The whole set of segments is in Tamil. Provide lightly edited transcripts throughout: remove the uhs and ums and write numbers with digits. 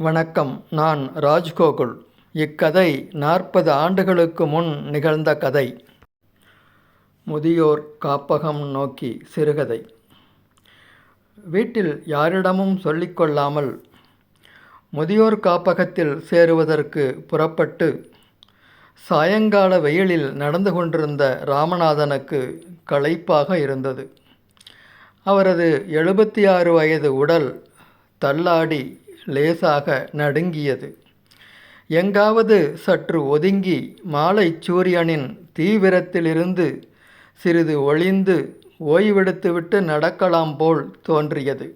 வணக்கம். நான் ராஜ்கோகுல். இக்கதை 40 ஆண்டுகளுக்கு முன் நிகழ்ந்த கதை. முதியோர் காப்பகம் நோக்கி சிறுகதை. வீட்டில் யாரிடமும் சொல்லிக்கொள்ளாமல் முதியோர் காப்பகத்தில் சேருவதற்கு புறப்பட்டு சாயங்கால வெயிலில் நடந்து கொண்டிருந்த ராமநாதனுக்கு களைப்பாக இருந்தது. அவரது 76 வயது உடல் தள்ளாடி லேசாக நடுங்கியது. எங்காவது சற்று ஒதுங்கி மாலை சூரியனின் தீவிரத்திலிருந்து சிறிது ஒளிந்து ஓய்வெடுத்துவிட்டு நடக்கலாம் போல் தோன்றியது.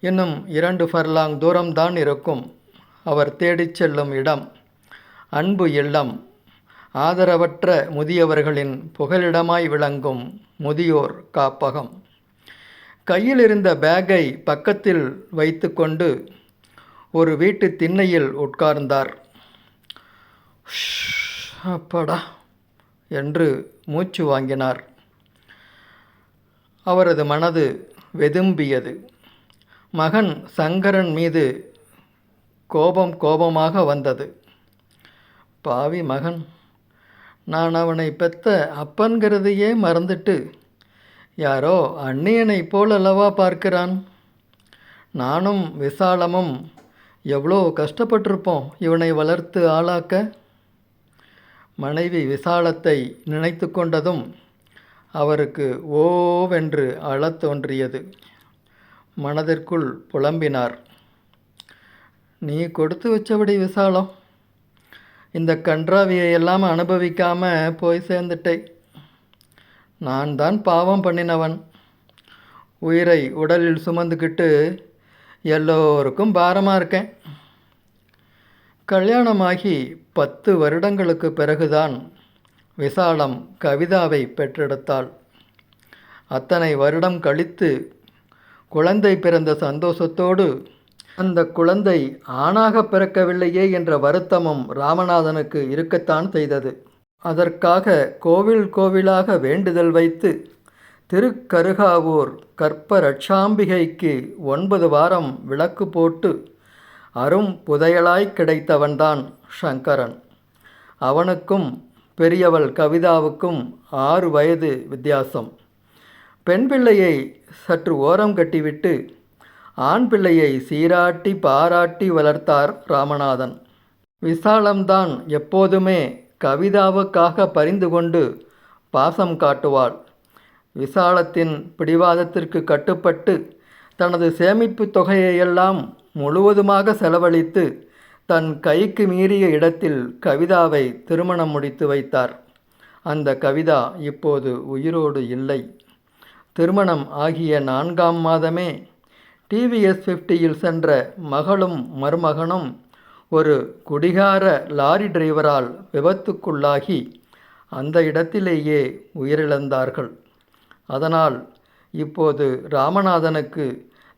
இன்னும் 2 ஃபர்லாங் தூரம்தான் இருக்கும் அவர் தேடிச் செல்லும் இடம். அன்பு இல்லம், ஆதரவற்ற முதியவர்களின் புகலிடமாய் விளங்கும் முதியோர் காப்பகம். கையில் இருந்த பேக்கை பக்கத்தில் வைத்து கொண்டு ஒரு வீட்டு திண்ணையில் உட்கார்ந்தார். அப்படா என்று மூச்சு வாங்கினார். அவரது மனது வெதும்பியது. மகன் சங்கரன் மீது கோபமாக வந்தது. பாவி மகன், நான் அவனை பெத்த அப்பன்கிறதையே மறந்துட்டு யாரோ அந்நியனைப் போல் அல்லவா பார்க்கிறான். நானும் விசாலமும் எவ்வளோ கஷ்டப்பட்டிருப்போம் இவனை வளர்த்து ஆளாக்க. மனைவி விசாலத்தை நினைத்து கொண்டதும் அவருக்கு ஓவென்று அழத் தோன்றியது. மனதிற்குள் புலம்பினார். நீ கொடுத்து வச்சபடி விசாலம், இந்த கன்றாவியெல்லாம் அனுபவிக்காமல் போய் சேர்ந்துட்டே. நான் தான் பாவம் பண்ணினவன். உயிரை உடலில் சுமந்துக்கிட்டு எல்லோருக்கும் பாரமாக இருக்கேன். கல்யாணமாகி 10 வருடங்களுக்கு பிறகுதான் விசாலம் கவிதாவை பெற்றெடுத்தாள். அத்தனை வருடம் கழித்து குழந்தை பிறந்த சந்தோஷத்தோடு அந்த குழந்தை ஆணாக பிறக்கவில்லையே என்ற வருத்தமும் ராமநாதனுக்கு இருக்கத்தான் செய்தது. அதற்காக கோவிலாக வேண்டுதல் வைத்து திருக்கருகாவூர் கற்ப ரட்சாம்பிகைக்கு 9 வாரம் விளக்கு போட்டு அரும் புதையலாய் கிடைத்தவன்தான் சங்கரன். அவனுக்கும் பெரியவள் கவிதாவுக்கும் 6 வயது வித்தியாசம். பெண் பிள்ளையை சற்று ஓரம் கட்டிவிட்டு ஆண் பிள்ளையை சீராட்டி பாராட்டி வளர்த்தார் ராமநாதன். விசாலம்தான் எப்போதுமே கவிதாவுக்காக பரிந்து கொண்டு பாசம் காட்டுவாள். விசாலத்தின் பிடிவாதத்திற்கு கட்டுப்பட்டு தனது சேமிப்பு தொகையையெல்லாம் முழுவதுமாக செலவழித்து தன் கைக்கு மீறிய இடத்தில் கவிதாவை திருமணம் முடித்து வைத்தார். அந்த கவிதா இப்போது உயிரோடு இல்லை. திருமணம் ஆகிய 4ஆம் மாதமே டிவிஎஸ் 50யில் சென்ற மகளும் மருமகனும் ஒரு குடிகார லாரி டிரைவரால் விபத்துக்குள்ளாகி அந்த இடத்திலேயே உயிரிழந்தார்கள். அதனால் இப்போது ராமநாதனுக்கு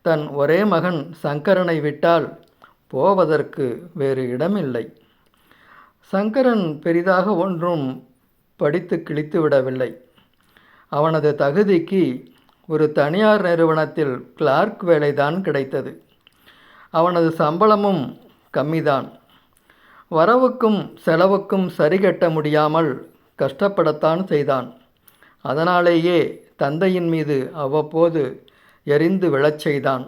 தன் ஒரே மகன் சங்கரனை விட்டால் போவதற்கு வேறு இடமில்லை. சங்கரன் பெரிதாக ஒன்றும் படித்து கிழித்து விடவில்லை. அவனது தகுதிக்கு ஒரு தனியார் நிறுவனத்தில் கிளார்க் வேலைதான் கிடைத்தது. அவனது சம்பளமும் கம்மிதான். வரவுக்கும் செலவுக்கும் சரிகட்ட முடியாமல் கஷ்டப்படத்தான் செய்தான். அதனாலேயே தந்தையின் மீது அவ்வப்போது எரிந்து விழச் செய்தான்.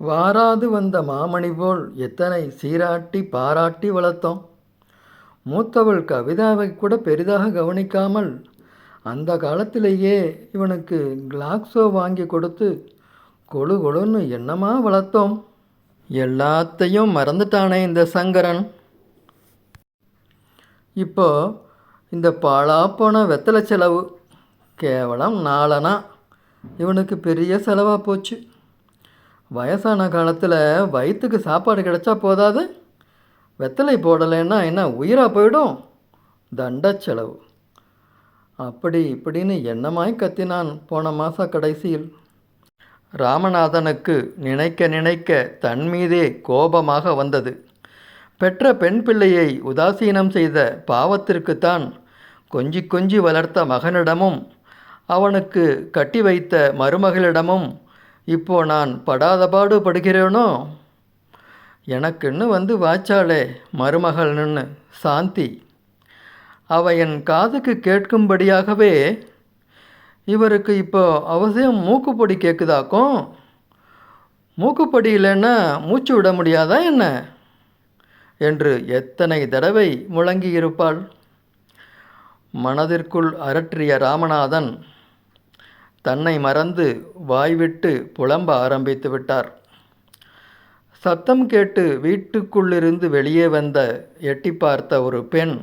வாராது வந்த மாமணி போல் எத்தனை சீராட்டி பாராட்டி வளர்த்தோம். மூத்தவள் கவிதாவை கூட பெரிதாக கவனிக்காமல் அந்த காலத்திலேயே இவனுக்கு கிளாக்ஸோ வாங்கி கொடுத்து கொழு கொழுன்னு என்னமா வளர்த்தோம். எல்லாத்தையும் மறந்துட்டானே இந்த சங்கரன். இப்போ இந்த பாழாப்போன வெத்தலை செலவு கேவலம் 4 இவனுக்கு பெரிய செலவாக போச்சு. வயசான காலத்தில் வயிற்றுக்கு சாப்பாடு கிடைச்சா போதாது, வெத்தலை போடலைன்னா என்ன உயிராக போயிடும். தண்ட செலவு. அப்படி இப்படின்னு என்னமாய் கத்தினான் போன மாத கடைசியில். ராமநாதனுக்கு நினைக்க நினைக்க தன் மீதே கோபமாக வந்தது. பெற்ற பெண் பிள்ளையை உதாசீனம் செய்த பாவத்திற்குத்தான் கொஞ்சி கொஞ்சி வளர்த்த மகனிடமும் அவனுக்கு கட்டி வைத்த மருமகளிடமும் இப்போ நான் படாதபாடு படுகிறேனோ? எனக்குன்னு வந்து வாச்சாளே மருமகள்னு சாந்தி, அவ என் காதுக்கு கேட்கும்படியாகவே இவருக்கு இப்போ அவசியம் மூக்குப்பொடி கேட்குதாக்கும். மூக்குப்பொடி இல்லைன்னா மூச்சு விட முடியாதா என்ன என்று எத்தனை தடவை முழங்கியிருப்பாள். மனதிற்குள் அரற்றிய ராமநாதன் தன்னை மறந்து வாய்விட்டு புலம்ப ஆரம்பித்து விட்டார். சத்தம் கேட்டு வீட்டுக்குள்ளிருந்து வெளியே வந்த எட்டி பார்த்த ஒரு பெண்,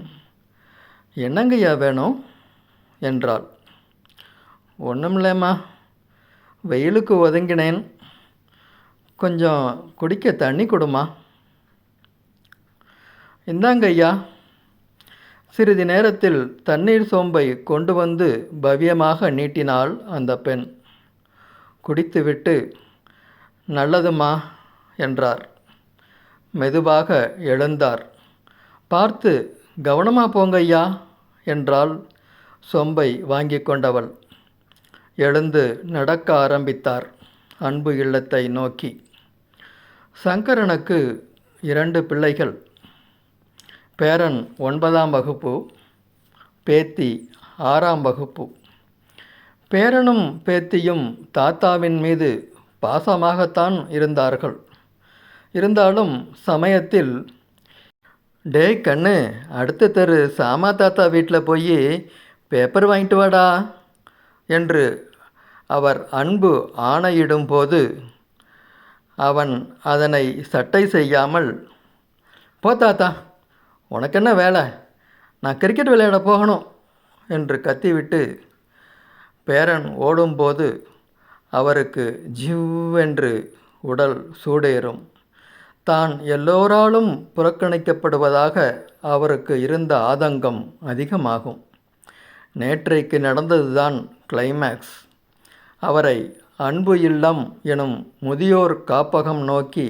என்னங்கய்யா வேணும் என்றாள். ஒன்றுமில்லைம்மா, வெயிலுக்கு ஒதுங்கினேன், கொஞ்சம் குடிக்க தண்ணி கொடுமா. இந்தாங்க ஐயா. சிறிது நேரத்தில் தண்ணீர் சோம்பை கொண்டு வந்து பவ்யமாக நீட்டினாள் அந்த பெண். குடித்துவிட்டு, நல்லதுமா என்றார். மெதுவாக எழுந்தார். பார்த்து கவனமாக போங்க ஐயா என்றாள் சொம்பை வாங்கி கொண்டவள். எழுந்து நடக்க ஆரம்பித்தார் அன்பு இல்லத்தை நோக்கி. சங்கரனுக்கு 2 பிள்ளைகள். பேரன் 9ஆம் வகுப்பு, பேத்தி 6ஆம் வகுப்பு. பேரனும் பேத்தியும் தாத்தாவின் மீது பாசமாகத்தான் இருந்தார்கள். இருந்தாலும் சமயத்தில், டேய் கண்ணு, அடுத்த தெரு சாமா தாத்தா வீட்டில் போய் பேப்பர் வாங்கிட்டு வாடா என்று அவர் அன்பு ஆணையிடும் போது அவன் அதனை சட்டை செய்யாமல், போ தாத்தா, உனக்கென்ன வேலை, நான் கிரிக்கெட் விளையாட போகணும் என்று கத்திவிட்டு பேரன் ஓடும்போது அவருக்கு ஜிவ்வென்று உடல் சூடேறும். தான் எல்லோராலும் புறக்கணிக்கப்படுவதாக அவருக்கு இருந்த ஆதங்கம் அதிகமாகும். நேற்றைக்கு நடந்ததுதான் கிளைமேக்ஸ். அவரை அன்பு இல்லம் எனும் முதியோர் காப்பகம் நோக்கி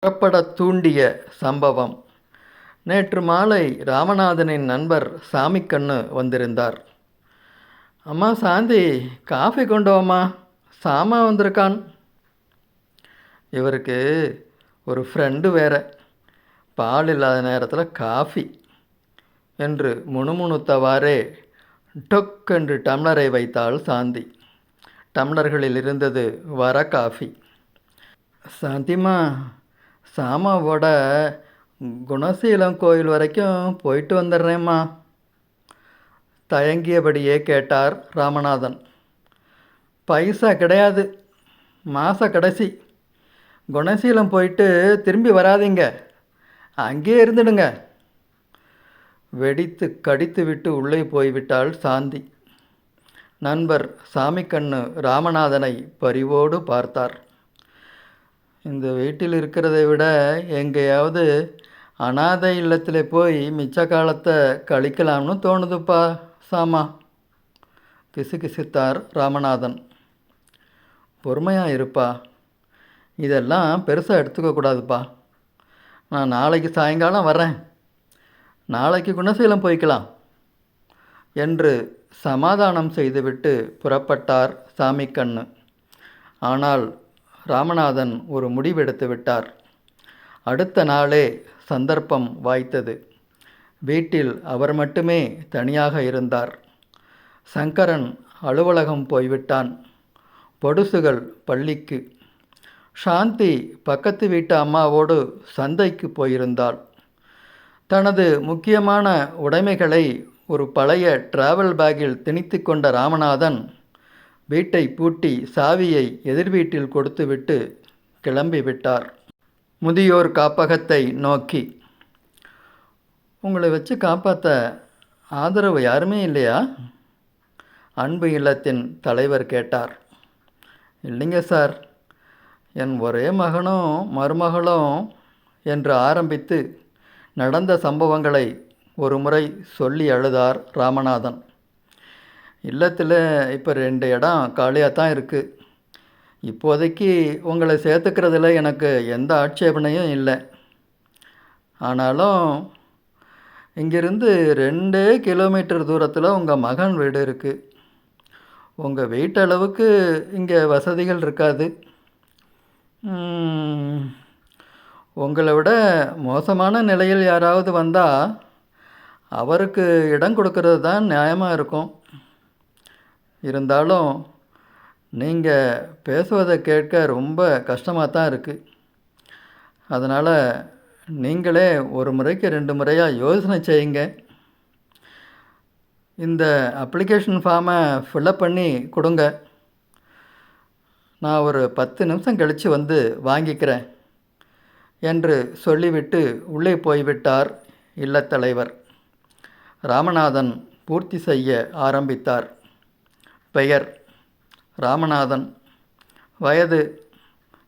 புறப்படத் தூண்டிய சம்பவம். நேற்று மாலை ராமநாதனின் நண்பர் சாமிக்கண்ணு வந்திருந்தார். அம்மா சாந்தி, காஃபி கொண்டு வாம்மா, சாமா வந்திருக்கான். இவருக்கு ஒரு ஃப்ரெண்டு வேற, பால் இல்லாத நேரத்தில் காஃபி என்று முணுமுணுத்தவாறே டொக்கென்று டம்ளரை வைத்தாள் சாந்தி. டம்ளர்களில் இருந்தது வர காஃபி. சாந்திமா, சாமாவோட குணசீலம் கோயில் வரைக்கும் போயிட்டு வந்துடுறேம்மா தயங்கியபடியே கேட்டார் ராமநாதன். பைசா கிடையாது, மாத கடைசி. குணசீலம் போயிட்டு திரும்பி வராதிங்க, அங்கேயே இருந்துடுங்க. வெடித்து கடித்து விட்டு உள்ளே போய்விட்டாள் சாந்தி. நண்பர் சாமிக்கண்ணு ராமநாதனை பரிவோடு பார்த்தார். இந்த வீட்டில் இருக்கிறதை விட எங்கேயாவது அனாதை இல்லத்தில் போய் மிச்ச காலத்தை கழிக்கலாம்னு தோணுதுப்பா சாமா, கிசுகிசுத்தார் ராமநாதன். பொறுமையாக இருப்பா, இதெல்லாம் பெருசாக எடுத்துக்கக்கூடாதுப்பா. நான் நாளைக்கு சாயங்காலம் வரேன், நாளைக்கு குணசீலம் போய்க்கலாம் என்று சமாதானம் செய்துவிட்டு புறப்பட்டார் சாமிக்கண்ணு. ஆனால் ராமநாதன் ஒரு முடிவெடுத்து விட்டார். அடுத்த நாளே சந்தர்ப்பம் வாய்த்தது. வீட்டில் அவர் மட்டுமே தனியாக இருந்தார். சங்கரன் அலுவலகம் போய்விட்டான். பொடுசுகள் பள்ளிக்கு. சாந்தி பக்கத்து வீட்டு அம்மாவோடு சந்தைக்கு போயிருந்தாள். தனது முக்கியமான உடைமைகளை ஒரு பழைய டிராவல் பேக்கில் திணித்து கொண்ட ராமநாதன் வீட்டை பூட்டி சாவியை எதிர் வீட்டில் கொடுத்துவிட்டு கிளம்பிவிட்டார் முதியோர் காப்பகத்தை நோக்கி. உங்களை வச்சு காப்பாற்ற ஆதரவு யாருமே இல்லையா? அன்பு இல்லத்தின் தலைவர் கேட்டார். இல்லைங்க சார், என் ஒரே மகனும் மருமகளும் என்று ஆரம்பித்து நடந்த சம்பவங்களை ஒரு முறை சொல்லி அழுதார் ராமநாதன். இல்லத்தில் இப்போ 2 இடம் காலியாக தான் இருக்குது. இப்போதைக்கு உங்களை சேர்த்துக்கிறதுல எனக்கு எந்த ஆட்சேபனையும் இல்லை. ஆனாலும் இங்கிருந்து 2 கிலோமீட்டர் தூரத்தில் உங்கள் மகன் வீடு இருக்குது. உங்கள் வீட்டளவுக்கு இங்கே வசதிகள் இருக்காது. உங்களை விட மோசமான நிலையில் யாராவது வந்தால் அவருக்கு இடம் கொடுக்கறது தான் நியாயமாக இருக்கும். இருந்தாலும் நீங்கள் பேசுவதை கேட்க ரொம்ப கஷ்டமாக தான் இருக்குது. அதனால் நீங்களே ஒரு முறைக்கு 2 முறையாக யோசனை செய்யுங்க. இந்த அப்ளிகேஷன் ஃபார்மை ஃபில்லப் பண்ணி கொடுங்க. நான் ஒரு 10 நிமிஷம் கழித்து வந்து வாங்கிக்கிறேன் என்று சொல்லிவிட்டு உள்ளே போய்விட்டார் இல்லத்தலைவர். ராமநாதன் பூர்த்தி செய்ய ஆரம்பித்தார். பெயர் ராமநாதன், வயது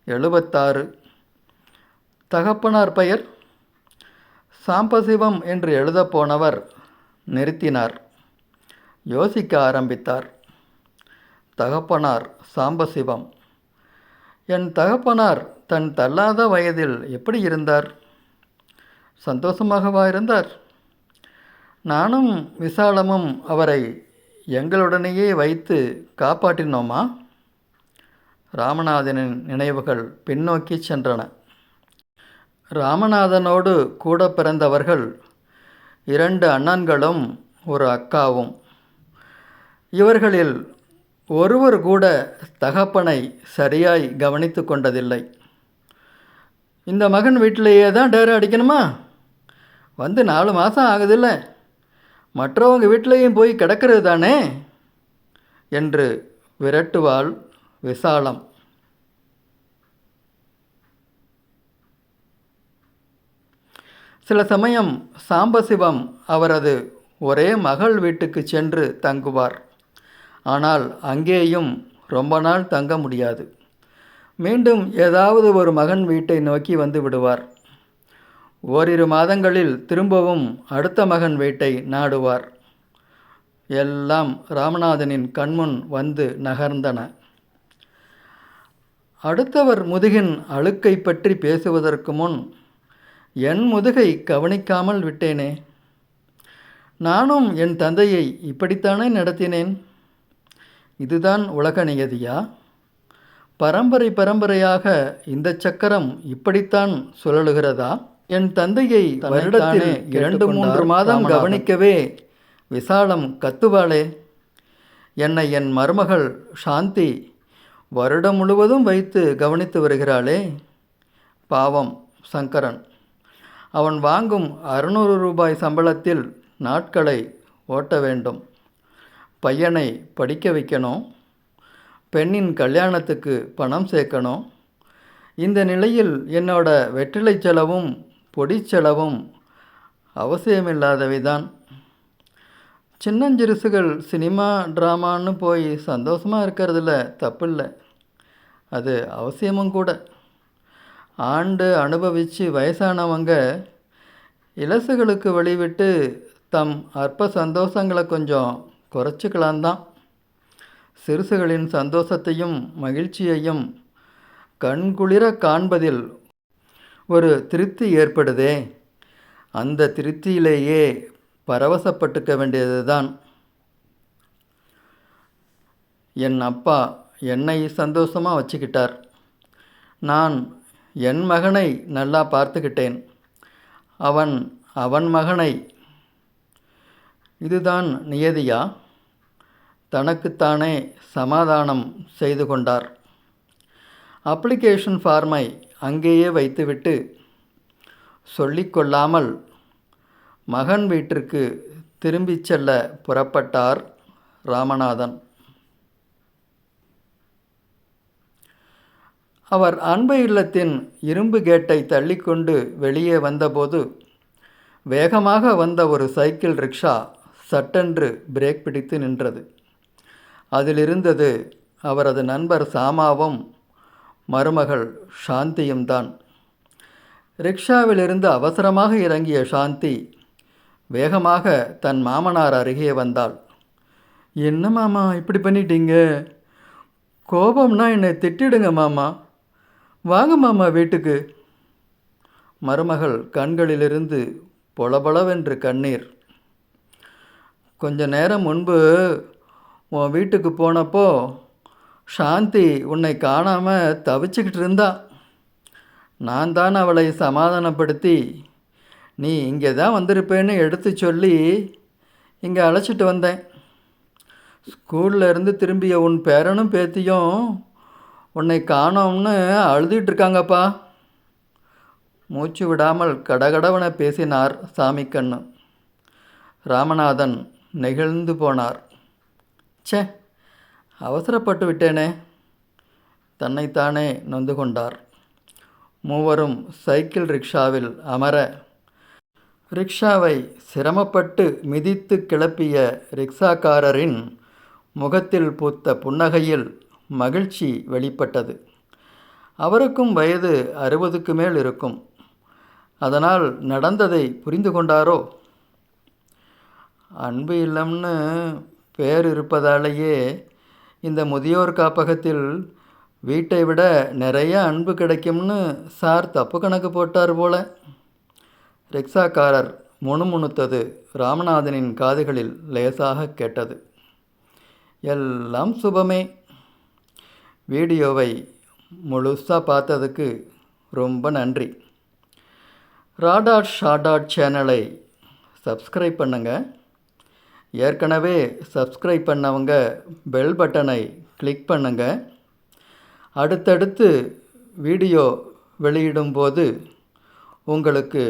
76. தகப்பனார் பெயர் சாம்பசிவம் என்று எழுதப்போனவர் நிறுத்தினார். யோசிக்க ஆரம்பித்தார். தகப்பனார் சாம்பசிவம். என் தகப்பனார் தன் தள்ளாத வயதில் எப்படி இருந்தார்? சந்தோஷமாகவா இருந்தார்? நானும் விசாலமும் அவரை எங்களுடனேயே வைத்து காப்பாற்றினோமா? ராமநாதனின் நினைவுகள் பின்னோக்கி சென்றன. ராமநாதனோடு கூட பிறந்தவர்கள் 2 அண்ணன்களும் ஒரு அக்காவும். இவர்களில் ஒருவர் கூட தகப்பனை சரியாய் கவனித்து கொண்டதில்லை. இந்த மகன் வீட்டிலேயே தான் டேரா அடிக்கணுமா? வந்து 4 மாதம் ஆகுதில்ல, மற்றவங்க வீட்டிலையும் போய் கிடக்கிறது தானே என்று விரட்டுவாள் விசாலம். சில சமயம் சாம்பசிவம் அவரது ஒரே மகள் வீட்டுக்கு சென்று தங்குவார். ஆனால் அங்கேயும் ரொம்ப நாள் தங்க முடியாது. மீண்டும் ஏதாவது ஒரு மகன் வீட்டை நோக்கி வந்து விடுவார். ஓரிரு மாதங்களில் திரும்பவும் அடுத்த மகன் வீட்டை நாடுவார். எல்லாம் ராமநாதனின் கண்முன் வந்து நகர்ந்தன. அடுத்தவர் முதுகின் அழுக்கை பற்றி பேசுவதற்கு முன் என் முதுகை கவனிக்காமல் விட்டேனே. நானும் என் தந்தையை இப்படித்தானே நடத்தினேன். இதுதான் உலக நியதியா? பரம்பரை பரம்பரையாக இந்த சக்கரம் இப்படித்தான் சுழலுகிறதா? என் தந்தையை வருடத்தில் 2-3 மாதம் கவனிக்கவே விசாலம் கத்துவாளே. என்னை என் மருமகள் சாந்தி வருடம் முழுவதும் வைத்து கவனித்து வருகிறாளே. பாவம் சங்கரன். அவன் வாங்கும் 600 ரூபாய் சம்பளத்தில் நாட்களை ஓட்ட வேண்டும். பையனை படிக்க வைக்கணும். பெண்ணின் கல்யாணத்துக்கு பணம் சேர்க்கணும். இந்த நிலையில் என்னோட வெற்றிலை செலவும் பொடி செலவும் அவசியமில்லாதவைதான். சின்னஞ்சிறுசுகள் சினிமா ட்ராமான்னு போய் சந்தோஷமாக இருக்கிறதுல தப்பில்லை. அது அவசியமும் கூட. ஆண்டு அனுபவித்து வயசானவங்க இலசுகளுக்கு வழிவிட்டு தம் அற்ப சந்தோஷங்களை கொஞ்சம் குறைச்சிக்கலாம்தான். சிறுசுகளின் சந்தோஷத்தையும் மகிழ்ச்சியையும் கண்குளிர காண்பதில் ஒரு திருப்தி ஏற்படுதே, அந்த திருப்தியிலேயே பரவசப்பட்டுக்க வேண்டியது தான். என் அப்பா என்னை சந்தோஷமாக வச்சுக்கிட்டார். நான் என் மகனை நல்லா பார்த்துக்கிட்டேன். அவன் அவன் மகனை. இதுதான் நியதியா? தனக்குத்தானே சமாதானம் செய்து கொண்டார். அப்ளிகேஷன் ஃபார்மை அங்கேயே வைத்துவிட்டு சொல்லிக்கொள்ளாமல் மகன் வீட்டிற்கு திரும்பிச் செல்ல புறப்பட்டார் ராமநாதன். அவர் அன்பு இல்லத்தின் இரும்பு கேட்டை தள்ளிக்கொண்டு வெளியே வந்தபோது வேகமாக வந்த ஒரு சைக்கிள் ரிக்ஷா சட்டென்று பிரேக் பிடித்து நின்றது. அதிலிருந்தது அவரது நண்பர் சாமாவும் மருமகள் சாந்தியும் தான். ரிக்ஷாவிலிருந்து அவசரமாக இறங்கிய சாந்தி வேகமாக தன் மாமனார் அருகே வந்தாள். என்ன மாமா இப்படி பண்ணிட்டீங்க? கோபம்னா என்னை திட்டிடுங்க மாமா. வாங்க மாமா வீட்டுக்கு. மருமகள் கண்களிலிருந்து பொலபொலவென்று கண்ணீர். கொஞ்ச நேரம் முன்பு உன் வீட்டுக்கு போனப்போ சாந்தி உன்னை காணாமல் தவிச்சுக்கிட்டு இருந்தா. நான் தான் அவளை சமாதானப்படுத்தி நீ இங்கே தான் வந்திருப்பேன்னு எடுத்து சொல்லி இங்கே அழைச்சிட்டு வந்தேன். ஸ்கூலில் இருந்து திரும்பிய உன் பேரனும் பேத்தியும் உன்னை காணோம்னு அழுதுகிட்டு இருக்காங்கப்பா. மூச்சு விடாமல் கடகடவன பேசினார் சாமிக்கண்ணு. ராமநாதன் நெகிழ்ந்து போனார். ச்சே, அவசரப்பட்டு விட்டேனே, தன்னைத்தானே நொந்து கொண்டார். மூவரும் சைக்கிள் ரிக்ஷாவில் அமர ரிக்ஷாவை சிரமப்பட்டு மிதித்து கிளப்பிய ரிக்ஷாக்காரரின் முகத்தில் பூத்த புன்னகையில் மகிழ்ச்சி வெளிப்பட்டது. அவருக்கும் வயது 60க்கு மேல் இருக்கும். அதனால் நடந்ததை புரிந்து கொண்டாரோ? அன்பு இல்லம்னு பேர் இருப்பதாலேயே இந்த முதியோர் காப்பகத்தில் வீட்டை விட நிறைய அன்பு கிடைக்கும்னு சார் தப்பு கணக்கு போட்டார் போல. ரிக்ஷாக்காரர் முணுமுணுத்தது ராமநாதனின் காதுகளில் லேசாக கேட்டது. எல்லாம் சுபமே. வீடியோவை முழுசாக பார்த்ததுக்கு ரொம்ப நன்றி. ராடாட் ஷாடாட் சேனலை சப்ஸ்கிரைப் பண்ணுங்கள். ஏற்கனவே சப்ஸ்கிரைப் பண்ணவங்க பெல் பட்டனை கிளிக் பண்ணுங்கள். அடுத்தடுத்து வீடியோ வெளியிடும்போது உங்களுக்கு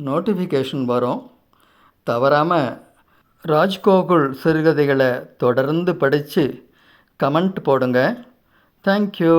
நோட்டிஃபிகேஷன் வரும். தவறாமல் ராஜ்கோகுல் சிறுகதைகளை தொடர்ந்து படித்து கமெண்ட் போடுங்க. தேங்க்யூ.